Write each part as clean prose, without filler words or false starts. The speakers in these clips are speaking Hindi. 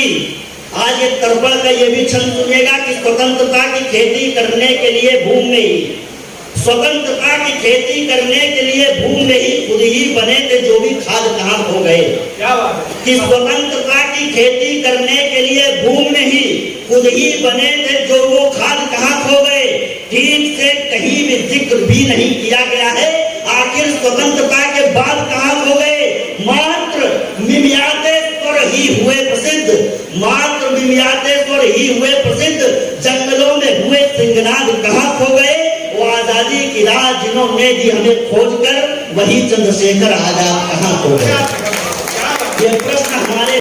की, आज ये तर्पण का ये भी क्षण सुनिएगा कि स्वतंत्रता की खेती करने के लिए भूमि में ही, स्वतंत्रता की खेती करने के लिए भूमि में ही खुद ही बने थे जो भी खाद कहाँ खो गए। क्या बात है कि स्वतंत्रता की खेती करने के लिए भूमि में ही खुद ही बने थे जो वो खाद कहाँ खो गए। ठीक से कहीं भी जिक्र भी नहीं किया गया है आखिर स्वतंत्रता के बाद कहाँ खो गए। मात्र मिमियातेश्वर ही हुए प्रसिद्ध, मात्र मिमियातेश्वर ही हुए प्रसिद्ध, जंगलों में हुए सिंहनाद कहाँ खो गए। वो आजादी की राह जिन्होंने दी हमें खोज कर, वही चंद्रशेखर आजाद कहाँ खो गए। ये प्रश्न हमारे।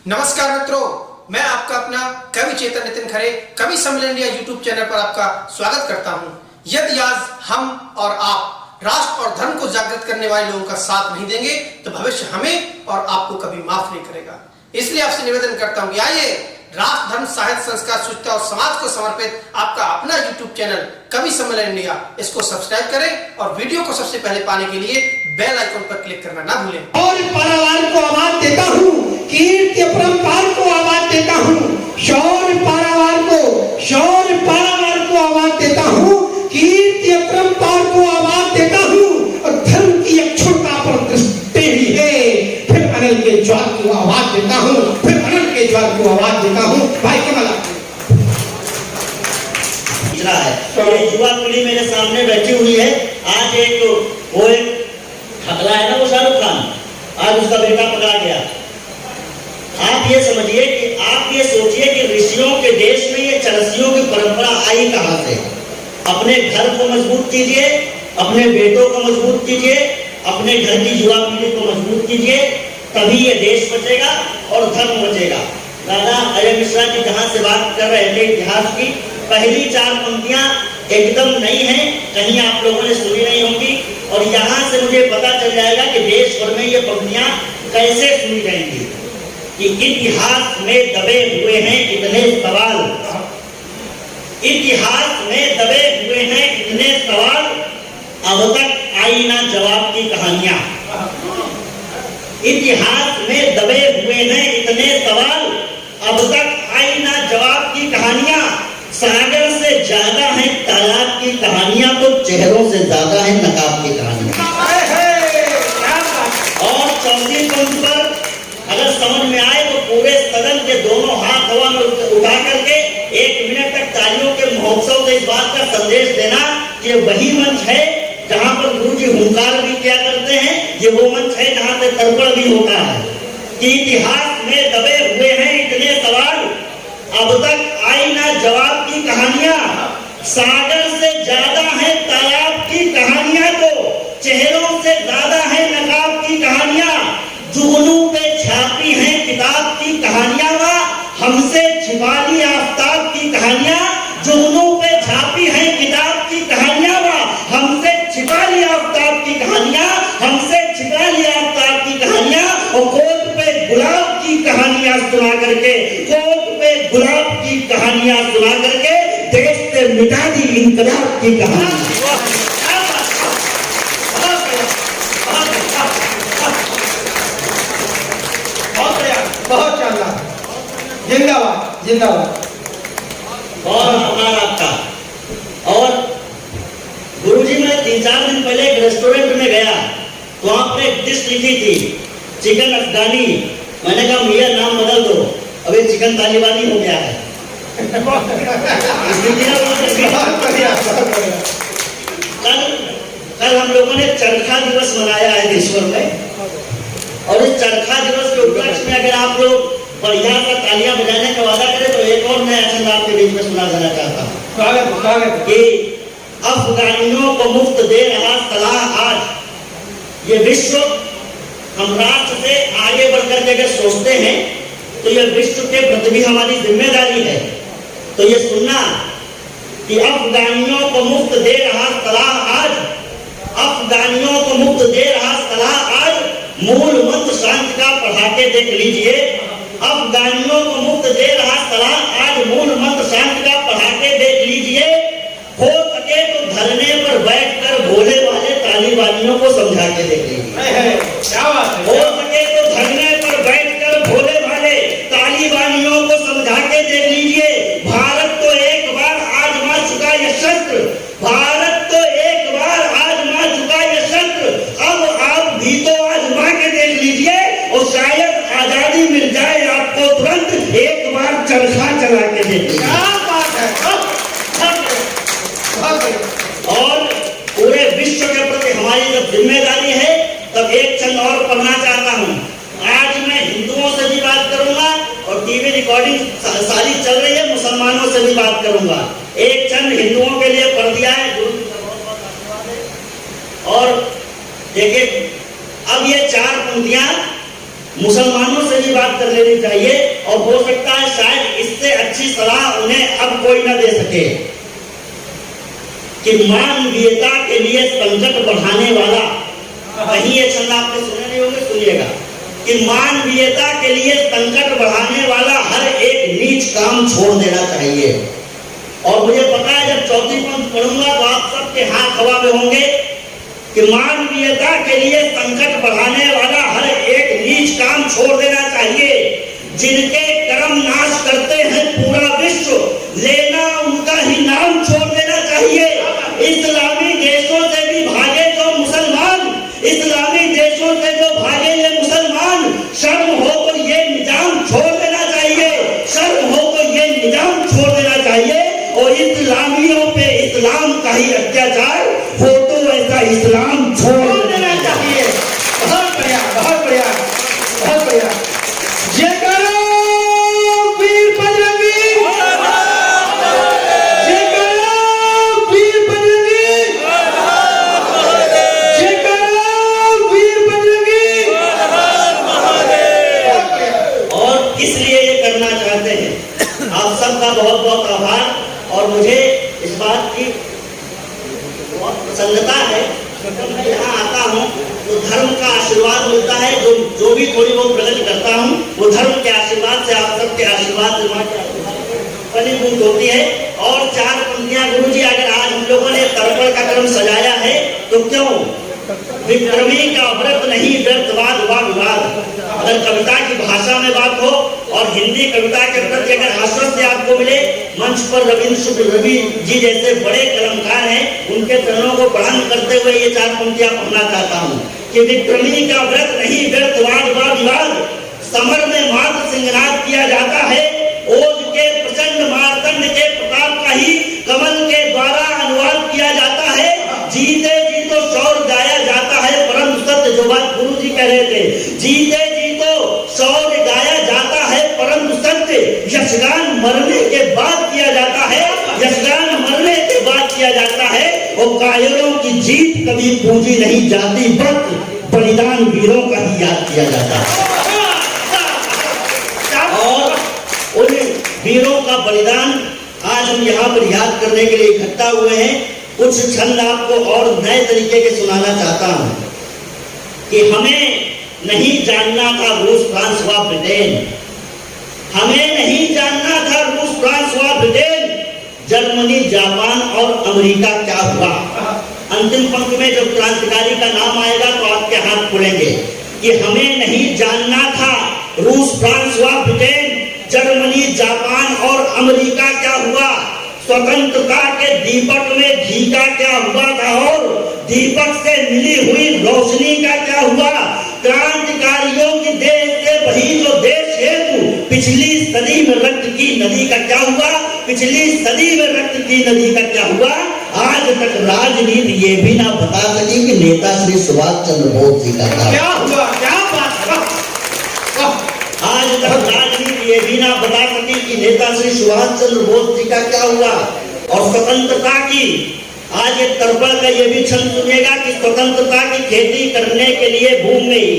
नमस्कार मित्रों, मैं आपका अपना कवि चेतन नितिन खरे कवि सम्मेलन इंडिया यूट्यूब चैनल पर आपका स्वागत करता हूं। यदि आज हम और आप राष्ट्र और धर्म को जागृत करने वाले लोगों का साथ नहीं देंगे तो भविष्य हमें और आपको कभी माफ नहीं करेगा। इसलिए आपसे निवेदन करता हूं कि आइए राष्ट्र, धर्म, साहित्य, संस्कार, शुचिता और समाज को समर्पित आपका अपना यूट्यूब चैनल कवि सम्मेलन इंडिया, इसको सब्सक्राइब करें और वीडियो को सबसे पहले पाने के लिए बेल आइकन पर क्लिक करना ना भूलें। और पारावार को आवाज देता हूँ, कीर्ति अपरंपार को आवाज देता हूँ, शौर्य पारावार को आवाज देता हूँ, कीर्ति अपरंपार को आवाज देता हूँ और धर्म की अक्षुणता पर दृष्टि भी है। फिर अनल के ज्वार को आवाज देता हूँ, फिर अनल के ज्वार को आवाज देता हूँ। भाई कमला है ये युवा पीढ़ी मेरे सामने बैठी हुई है। आज वो एक हकला है ना, वो शाहरुख खान, आज उसका बेटा पकड़ा गया। आप ये समझिए कि आप ये सोचिए कि ऋषियों के देश में ये चरसियों की परंपरा आई कहां से। अपने घर को मजबूत कीजिए, अपने बेटों को मजबूत कीजिए, अपने घर की युवा पीढ़ी को मजबूत कीजिए, तभी ये देश बचेगा और धर्म बचेगा। दादा अजय मिश्रा जी जहां से बात कर रहे थे इतिहास की, पहली 4 पंक्तियां एकदम नई हैं, कहीं आप लोगों ने सुनी नहीं होंगी और यहाँ से मुझे पता चल जाएगा कि देश भर में ये पंक्तियां कैसे सुनी जाएंगी। कि इतिहास में दबे हुए हैं इतने सवाल, इतिहास में दबे हुए हैं इतने सवाल, अब तक आई ना जवाब की कहानियां। इतिहास में दबे हुए हैं इतने सवाल, अब तक आई ना जवाब की कहानियां। सागर से ज्यादा है तालाब की कहानियां, तो चेहरों से ज्यादा है नकाब की कहानियां। और चौथी पंक्ति पर अगर समझ में आए तो पूरे सदन के दोनों हाथ हवा में उठा करके 1 मिनट तक तालियों के महोत्सव से इस बात का संदेश देना कि वही मंच है जहां पर गुरु जी हुंकार भी किया करते हैं, ये वो मंच है जहां से तर्पण भी होता है। कि इतिहास में दबे हुए हैं इतने सवाल, अब तक आई ना जवाब की कहानियां। सागर से ज्यादा है तालाब की कहानियां, तो चेहरों से ज्यादा है नकाब की कहानियां। जुगनू पे छापी है किताब की कहानियां, हमसे छिपा ली आफताब की कहानियां। जुगनू पे छापी है किताब की कहानियां, हमसे छिपा ली आफताब की कहानियां, हमसे छिपा ली आफताब की कहानियां। और कोट पे गुलाब की कहानियां सुना करके, कोट पे गुलाब की कहानियां सुना करके देश से मिटा दी इंकलाब की कहानी। बहुत शानदार, जिंदाबाद जिंदाबाद। और आभार आपका। और गुरुजी मैं 3-4 दिन पहले एक रेस्टोरेंट में गया तो आपने एक डिश लिखी थी चिकन अफगानी। मैंने कहा भैया नाम बदल दो, अब ये चिकन तालिबानी हो गया है। कल हम लोगों ने चरखा दिवस मनाया है देशभर में, और इस चरखा दिवस के उपलक्ष्य में अगर आप लोग बढ़िया सा तालियां बजाने का वादा करें तो एक और नया छंद आपके बीच में सुना देना चाहता हूँ कि अफगानियों को मुफ्त दे रहा सलाह आज। ये विश्व, हम राष्ट्र से आगे बढ़कर के अगर सोचते हैं तो ये विश्व के प्रति भी हमारी जिम्मेदारी है। तो ये सुनना कि अफगानियों को मुफ्त दे रहा सलाह आज, अफगानियों को मुफ्त दे रहा सलाह आज, मूल मंत्र शांति का पढ़ा के देख लीजिए। अफगानियों को मुफ्त दे रहा सलाह आज, मूल मंत्र शांति का पढ़ा के देख लीजिए। हो सके तो धरने पर बैठकर भोले वाले तालिबानियों को समझा के देख लीजिए। क्या बात है। हो सके तो धरने पर बैठकर भोले वाले तालिबानियों चरखा चला के देती है। क्या बात है, बहुत बढ़िया। और पूरे विश्व के प्रति हमारी जब जिम्मेदारी है, तब एक चंद और पढ़ना चाहता हूँ। आज मैं हिंदुओं से भी बात करूंगा और टीवी रिकॉर्डिंग सारी चल रही है, मुसलमानों से भी बात करूंगा। एक चंद हिंदुओं के लिए पढ़ दिया है, गुरु जी का बहुत बहुत आशीर्वाद है। और देखिए, अब ये 4 पंक्तियां मुसलमानों से भी बात कर लेनी चाहिए, और हो सकता है शायद इससे अच्छी सलाह उन्हें अब कोई न दे सके कि मानवीयता के लिए संकट बढ़ाने वाला, कहीं ये छंद आपने सुने नहीं होंगे, सुनिएगा, कि मानवीयता के लिए संकट बढ़ाने वाला हर एक नीच काम छोड़ देना चाहिए। और मुझे पता है जब चौथी पंक्ति पढ़ूंगा तो आप सबके हाथ हवा में होंगे कि मानवीयता के लिए संकट बढ़ाने वाला हर एक नीच काम छोड़ देना चाहिए। जिनके कर्म नाश करते हैं पूरा विश्व, लेना उनका ही नाम छोड़ देना चाहिए। इस्लामी देशों से भी भागे जो मुसलमान, इस्लामी देशों से जो भागे ये मुसलमान, शर्म हो तो ये निजाम छोड़ देना चाहिए, शर्म हो तो ये निजाम छोड़ देना चाहिए। और इस्लामियों पे इस्लाम का ही अत्याचार हो तो ऐसा इस्लाम छोड़ देना चाहिए। बहुत बढ़िया, बहुत बढ़िया, बहुत बढ़िया। जयकारा वीर बजरंगी, जयकारा वीर बजरंगी, जयकारा वीर बजरंगी। और किस लिए ये करना चाहते हैं, आप सबका बहुत बहुत आभार। और मुझे इस बात की बहुत प्रसन्नता है, जब मैं यहाँ आता हूँ तो धर्म का आशीर्वाद मिलता है। जो भी थोड़ी बहुत प्रगति करता हूँ वो धर्म के आशीर्वाद से, आप सबके आशीर्वाद से, मां के आशीर्वाद से फलीभूत होती है। और 4 पंक्तियां गुरु जी, अगर आज हम लोगों ने तर्पण का क्रम सजाया है तो क्यों? विक्रमी का व्रत नहीं व्यर्थवाद हुआ विवाद। अगर कविता की भाषा में बात हो और हिंदी कविता के प्रति अगर आश्वस्त आपको मिले, मंच पर रविंद्र शुक्ल रवि जी जैसे बड़े कलमकार हैं, उनके चरणों को प्रणाम करते हुए ये 4 पंक्तियां पढ़ना चाहता हूँ कि विक्रमी का व्रत नहीं व्यर्थवाद हुआ विवाद, समर में मात्र सिंहनाद किया जाता है, ओज के प्रचंड मारतंड के प्रताप का ही कमल के द्वारा अनुवाद किया जाता है। जीते जी तो शौर्य गाया जाता है, परंतु सत्य, जो बात गुरु जी कह रहे थे, जीते जी तो शौर्य गाया जाता है परंतु सत्य यशगान मरने के बाद किया जाता है, यशगान मरने के बाद किया जाता है। और कायरों की जीत कभी पूजी नहीं जाती, बस बलिदान वीरों का ही याद किया जाता है। और उन वीरों का बलिदान आज हम यहाँ पर याद करने के लिए इकट्ठा हुए हैं। कुछ छंद आपको और नए तरीके के सुनाना चाहता हूं कि हमें नहीं जानना था रूस, फ्रांस व ब्रिटेन, हमें नहीं जानना था रूस, फ्रांस व ब्रिटेन, जर्मनी, जापान और अमेरिका क्या हुआ। अंतिम पंक्ति में जब क्रांतिकारी का नाम आएगा तो आपके हाथ खुलेंगे कि हमें नहीं जानना था रूस, फ्रांस व ब्रिटेन, जर्मनी, जापान और अमेरिका क्या हुआ। स्वतंत्रता के दीपक में घी का क्या हुआ था और दीपक से मिली हुई रोशनी का क्या हुआ। क्रांतिकारियों की देश से वही जो देश हेतु पिछली सदी में रक्त की नदी का क्या हुआ, पिछली सदी में रक्त की नदी का क्या हुआ। आज तक राजनीति ये भी ना बता सकी कि नेता श्री सुभाष चंद्र बोस जी का क्या हुआ, क्या बात है। आज तक राजनीति ये भी ना बता सकी कि नेता श्री सुभाष चंद्र बोस जी का क्या हुआ। और स्वतंत्रता की आज एक तर्पण का ये भी छंद सुनिएगा कि स्वतंत्रता की खेती करने के लिए भूमि में ही,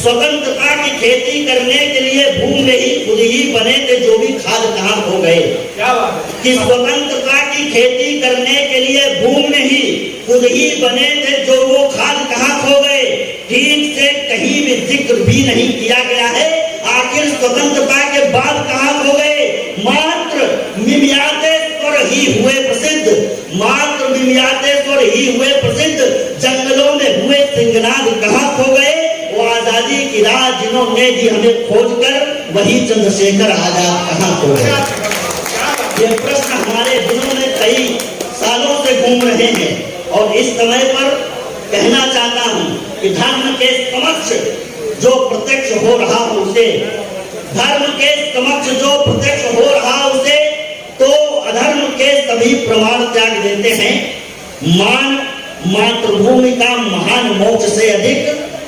स्वतंत्रता की खेती करने के लिए भूमि में ही खुद ही बने थे जो भी खाद कहाँ खो गए। क्या बात है कि स्वतंत्रता की खेती करने के लिए भूमि में ही खुद ही बने थे जो वो खाद कहाँ खो गए। ठीक से कहीं भी जिक्र भी नहीं किया गया है। आखिर स्वतंत्रता के बाद कहाँ खो गए। मात्र मिमियातेश्वर ही हुए प्रसिद्ध, मात्र मिमियातेश्वर ही हुए प्रसिद्ध, जंगलों में हुए सिंहनाद कहाँ खो गए। वो आजादी की राह जिन्होंने दी हमें खोज कर, वही चंद्रशेखर आजाद कहाँ खो गए। ये प्रश्न हमारे दिलों में कई सालों से घूम रहे हैं। और इस समय पर कहना चाहता हूँ कि धर्म के समक्ष जो प्रत्यक्ष हो रहा हो उसे, धर्म के समक्ष जो प्रत्यक्ष तभी प्रमाण त्याग देते हैं, मान मातृभूमि का महान मोक्ष से अधिक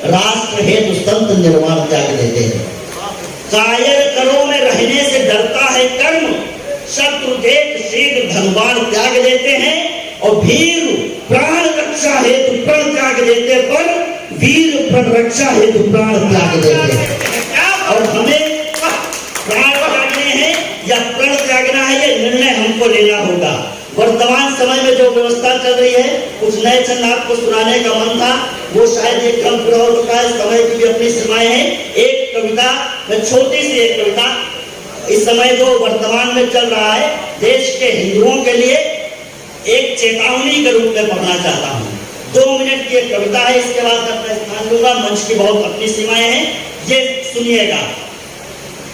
राष्ट्र हेतु संत निर्माण त्याग देते हैं। कायर करो में रहने से डरता है कर्म, शत्रु देख शीघ्र धनवान त्याग देते हैं, और वीर प्राण रक्षा हेतु प्राण त्याग देते पर वीर प्राण रक्षा हेतु प्राण त्याग देते हैं। और हमें प्राण त्यागने हैं या प्राण त्यागना है, ये निर्णय हमको लेना होगा। वर्तमान समय में जो व्यवस्था चल रही है, कुछ नए छंद आपको सुनाने का मन था, वो शायद एक क्रम पूरा हो चुका है, समय की भी अपनी सीमाएं हैं। एक कविता, मैं छोटी सी एक कविता इस समय जो वर्तमान में चल रहा है देश के हिंदुओं के लिए एक चेतावनी के रूप में पढ़ना चाहता हूँ। 2 मिनट की एक कविता है, इसके बाद मैं स्थान लूंगा, मंच की बहुत अपनी सीमाएं हैं। ये सुनिएगा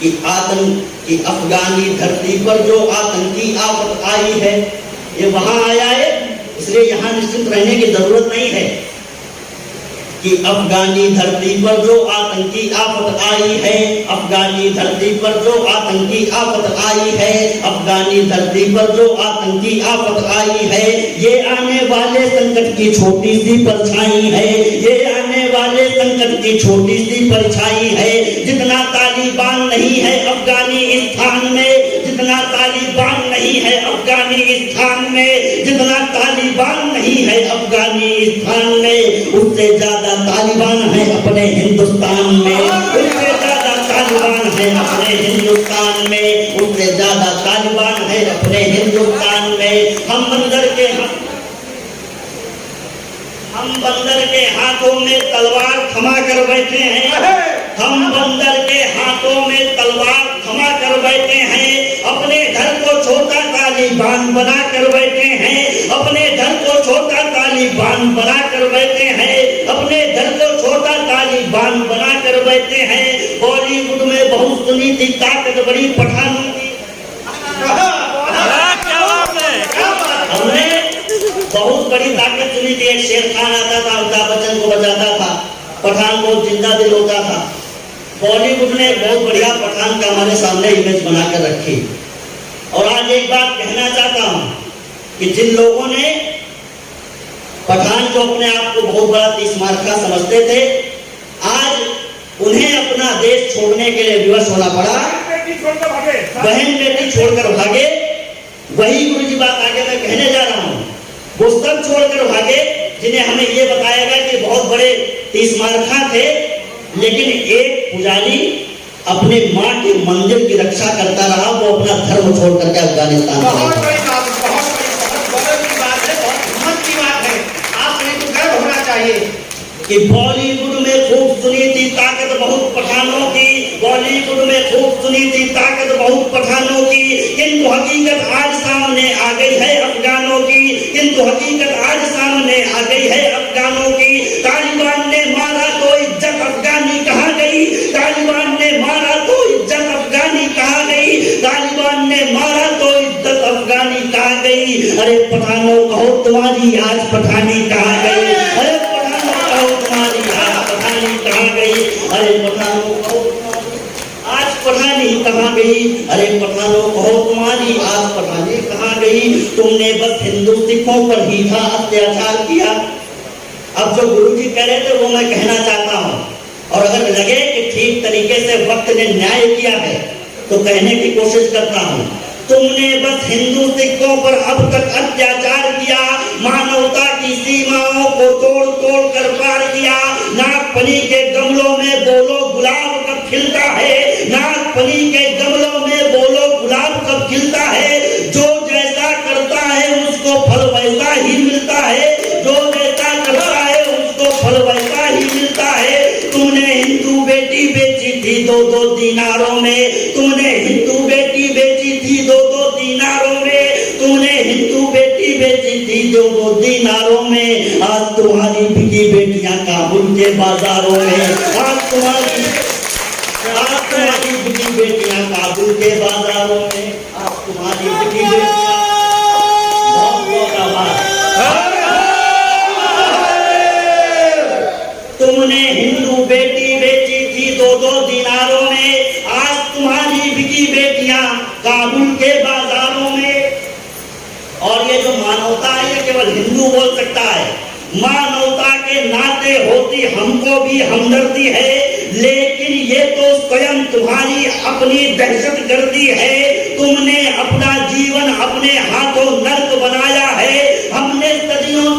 कि आतंक की अफगानी धरती पर जो आतंकी आफत आई है, ये वहां आया है, इसलिए यहाँ निश्चिंत रहने की जरूरत नहीं है कि अफगानी धरती पर जो आतंकी आफत आई है, अफगानी धरती पर जो आतंकी आफत आई है, अफगानी धरती पर जो आतंकी आफत आई है, ये आने वाले संकट की छोटी सी परछाई है, ये आने वाले संकट की छोटी सी परछाई है। जितना तालिबान नहीं है अफगानिस्तान में, जितना तालिबान नहीं है अफगानिस्तान में, जितना तालिबान नहीं है अफगानिस्तान में, उससे ज्यादा तालिबान है अपने हिंदुस्तान में, उससे ज्यादा तालिबान है अपने हिंदुस्तान में, उससे ज्यादा तालिबान है अपने हिंदुस्तान में। हम बंदर के हाथों में तलवार थमा कर बैठे हैं, हम बंदर के हाथों में तलवार थमा कर बैठे हैं, अपने घर को छोटा तालिबान बना कर बैठे हैं, अपने घर को छोटा तालिबान बना कर बैठे हैं, अपने घर को छोटा तालिबान बना कर बैठे हैं। बॉलीवुड में बहुत सुनी थी ताकत बड़ी पठानों की, हमने बहुत बड़ी ताकत सुनी थी। एक शेर खान आता था, अमिताभ बच्चन को बजाता था, पठान बहुत जिंदा दिल होता था। बॉलीवुड ने बहुत बढ़िया पठान का हमारे सामने इमेज बनाकर रखी। और आज एक बात कहना चाहता हूं कि जिन लोगों ने पठान को अपने आप को बहुत बड़ा तीसमार्का समझते थे, आज उन्हें अपना देश छोड़ने के लिए विवश होना पड़ा, बहन बेटी छोड़कर भागे। वही गुरु जी बात आगे मैं कहने जा रहा हूं, वो सब छोड़कर भागे जिन्हें हमें ये बताया गया कि बहुत बड़े तीसमार्का थे, लेकिन एक पुजारी अपने माँ के मंदिर की रक्षा करता रहा, वो अपना धर्म छोड़ करके अफगानिस्तान बहुत बड़ी बात है, बहुत हिम्मत की बात है, आपने तो गर्व होना चाहिए कि बॉलीवुड में खूब सुनी थी ताकत बहुत पठानों की, बॉलीवुड में खूब सुनी थी ताकत बहुत पठानों की, किंतु हकीकत आज सामने आ गई है अफगानों की, किंतु हकीकत आज सामने आ गई है अफगानों की। तालिबान ने मारा तो इज्जत अफगानी कहाँ गई, तालिबान ने मारा तो इज्जत अफगानी कहाँ गई, तालिबान ने मारा तो इज्जत अफगानी कहाँ गई। अरे पठानों कहो तुम्हारी आज पठानी कहाँ गई, अरे पठानों कहो तुम्हारी आज पठानी कहाँ गई, अरे पठानों कहो आज पठानी कहाँ गई, अरे पठानों कहो तुम्हारी आज पठानी कहाँ गई। तुमने बस हिंदू सिखों पर ही था अत्याचार किया। अब जो गुरु जी कह रहे थे वो मैं कहना चाहता हूँ, और अगर लगे कि ठीक तरीके से वक्त ने न्याय किया है तो कहने की कोशिश करता हूँ। तुमने बस हिंदू सिखों पर अब तक अत्याचार किया, मानवता की सीमाओं को तोड़ तोड़ कर पार किया। नागफनी के गमलों में बोलो गुलाब कब खिलता है, नागफनी के गमलों में बोलो गुलाब कब खिलता है। जो जैसा करता है उसको फल वैसा ही मिलता है, जो जैसा करता है उसको फल वैसा ही मिलता है। तुमने हिंदू बेटी बेची थी 2-2 दीनारों में, तुमने हिंदू बेटी बेची थी 2-2 दीनारों में, तुमने हिंदू बेटी बेची थी 2-2 दीनारों में। आज तुम्हारी बिकी बेटियां काबुल के बाजारों में, आज तुम्हारी बिकी बेटियां काबुल के बाजारों में, आज तुम्हारी बिकी बेटियां। बहुत आभार। तुमने हिंदू बेटी बेची थी 2-2 दीनारों में, आज तुम्हारी बिकी बेटियां काबुल के बाजारों में। मानवता के नाते होती हमको भी हमदर्दी है, लेकिन ये तो स्वयं तुम्हारी अपनी दहशतगर्दी है। तुमने अपना जीवन अपने हाथों नर्क बनाया है। हमने सदियों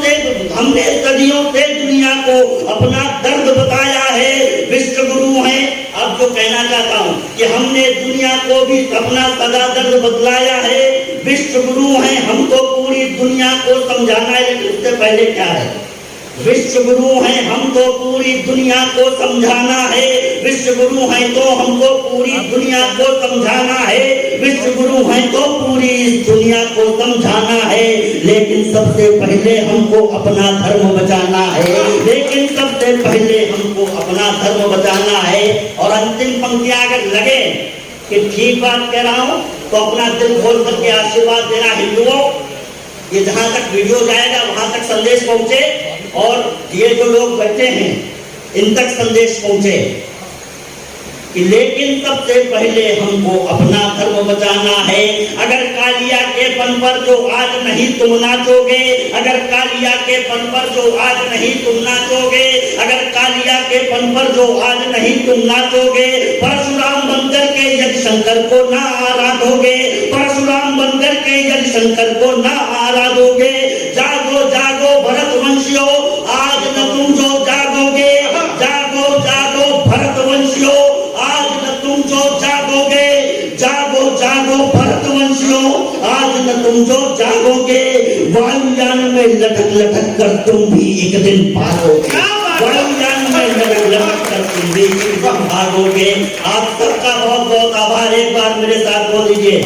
से दुनिया को अपना दर्द बताया है। विश्व गुरु हैं। अब जो कहना चाहता हूँ कि हमने दुनिया को भी अपना सदा दर्द बतलाया है। विश्व गुरु हैं, हमको पूरी दुनिया को समझाना है। लेकिन उससे पहले क्या है? विश्व गुरु हैं, हमको पूरी दुनिया को समझाना है। विश्व गुरु हैं तो हमको पूरी दुनिया को समझाना है। विश्व गुरु हैं तो पूरी इस दुनिया को समझाना है। लेकिन सबसे पहले हमको अपना धर्म बचाना है। लेकिन सबसे पहले हमको अपना धर्म बचाना है। और अंतिम पंक्तियां अगर लगे कि ठीक बात कह रहा हूं तो अपना दिल खोल करके आशीर्वाद देना। हिंदुओं, ये जहां तक वीडियो जाएगा वहां तक संदेश पहुंचे और ये जो लोग बैठे हैं इन तक संदेश पहुंचे कि लेकिन सबसे पहले हमको अपना धर्म बचाना है। अगर कालिया के पन पर जो आज नहीं तुम नाचोगे, अगर कालिया के पन पर जो आज नहीं तुम नाचोगे, अगर कालिया के पन पर जो आज नहीं तुम नाचोगे, परशुराम बनकर के यदि शंकर को ना आराधोगे, परशुराम बनकर के यदि शंकर को ना आराधोगे, जागो जागो भरतवंशियों, आज न तुम जो जागोगे, जागो जागो भरतवंशियों, आज न तुम जो जागोगे, जागो जागो भरतवंशियों, आज न तुम जो जागोगे, वायुयान में लटक लटक कर तुम भी एक दिन पारोगे, वायुयान में लटक लटक कर तुम भी एक दिन पारोगे। आप सबका बहुत बहुत आभार। एक बार मेरे साथ बोल दीजिए।